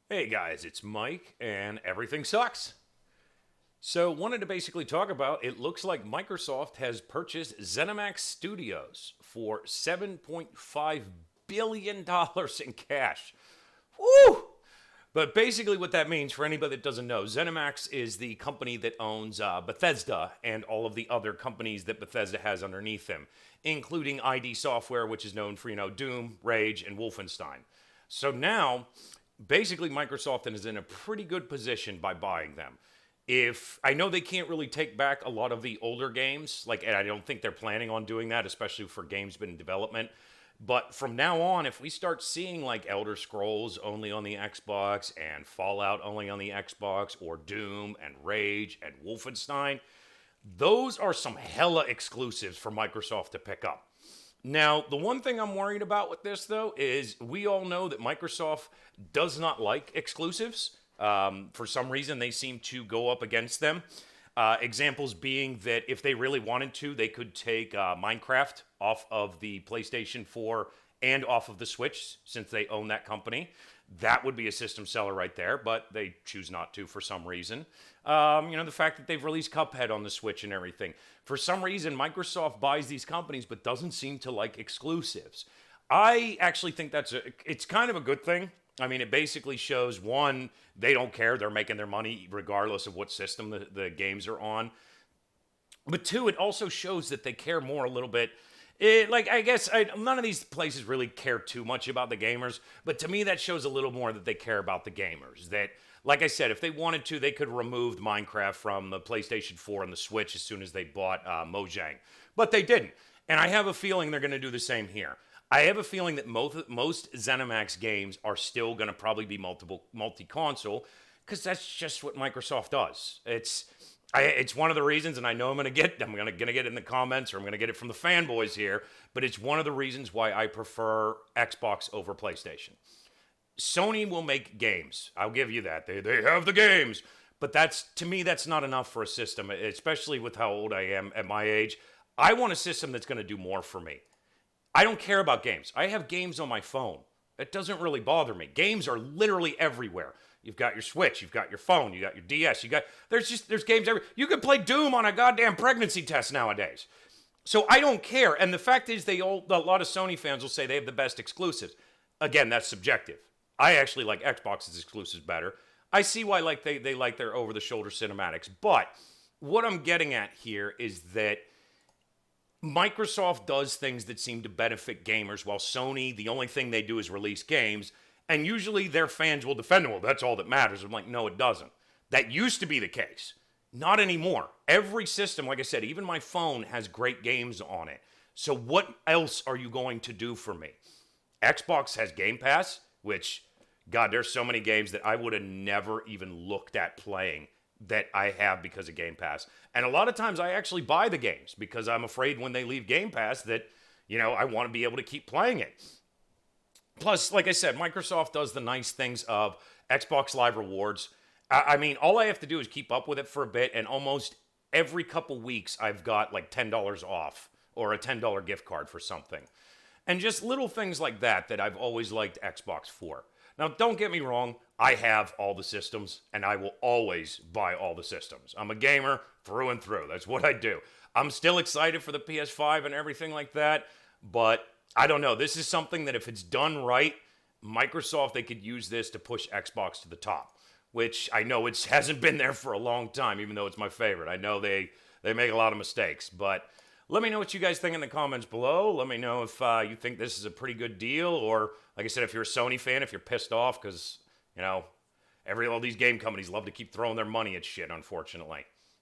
Hey guys, it's Mike, and everything sucks. So, wanted to basically talk about it looks like Microsoft has purchased Zenimax Studios for $7.5 billion in cash. Woo! But basically, what that means for anybody that doesn't know, ZeniMax is the company that owns Bethesda and all of the other companies that Bethesda has underneath them, including ID Software, which is known for Doom, Rage, and Wolfenstein. So now, basically, Microsoft is in a pretty good position by buying them. If I know they can't really take back a lot of the older games, and I don't think they're planning on doing that, especially for games been in development. But from now on, if we start seeing like Elder Scrolls only on the Xbox and Fallout only on the Xbox or Doom and Rage and Wolfenstein, those are some hella exclusives for Microsoft to pick up. Now, the one thing I'm worried about with this, though, is we all know that Microsoft does not like exclusives. For some reason, they seem to go up against them. Examples being that if they really wanted to, they could take Minecraft off of the PlayStation 4 and off of the Switch, since they own that company. That would be a system seller right there, but they choose not to for some reason. The fact that they've released Cuphead on the Switch and everything. For some reason, Microsoft buys these companies but doesn't seem to like exclusives. I actually think it's kind of a good thing. I mean, it basically shows, one, they don't care. They're making their money regardless of what system the games are on. But two, it also shows that they care more a little bit. None of these places really care too much about the gamers, but to me that shows a little more that they care about the gamers. That, like I said, if they wanted to, they could remove Minecraft from the PlayStation 4 and the Switch as soon as they bought Mojang. But they didn't. And I have a feeling they're going to do the same here. I have a feeling that most ZeniMax games are still going to probably be multi-console, because that's just what Microsoft does. It's one of the reasons, and I know I'm gonna get it in the comments, or I'm gonna get it from the fanboys here, but it's one of the reasons why I prefer Xbox over PlayStation. Sony will make games. I'll give you that. They have the games. But to me, that's not enough for a system, especially with how old I am at my age. I want a system that's gonna do more for me. I don't care about games. I have games on my phone. It doesn't really bother me. Games are literally everywhere. You've got your Switch, you've got your phone, you got your DS, there's games everywhere. You can play Doom on a goddamn pregnancy test nowadays. So I don't care. And the fact is, a lot of Sony fans will say they have the best exclusives. Again, that's subjective. I actually like Xbox's exclusives better. I see why they like their over-the-shoulder cinematics. But what I'm getting at here is that Microsoft does things that seem to benefit gamers, while Sony, the only thing they do is release games. And usually their fans will defend them. Well, that's all that matters. I'm like, no, it doesn't. That used to be the case. Not anymore. Every system, like I said, even my phone has great games on it. So what else are you going to do for me? Xbox has Game Pass, which, God, there's so many games that I would have never even looked at playing that I have because of Game Pass. And a lot of times I actually buy the games because I'm afraid when they leave Game Pass that, I want to be able to keep playing it. Plus, like I said, Microsoft does the nice things of Xbox Live Rewards. I mean, all I have to do is keep up with it for a bit, and almost every couple weeks I've got like $10 off or a $10 gift card for something. And just little things like that I've always liked Xbox for. Now, don't get me wrong, I have all the systems, and I will always buy all the systems. I'm a gamer through and through. That's what I do. I'm still excited for the PS5 and everything like that, but I don't know. This is something that if it's done right, Microsoft, they could use this to push Xbox to the top, which I know it hasn't been there for a long time, even though it's my favorite. I know they make a lot of mistakes, but let me know what you guys think in the comments below. Let me know if you think this is a pretty good deal, or like I said, if you're a Sony fan, if you're pissed off because, all these game companies love to keep throwing their money at shit, unfortunately.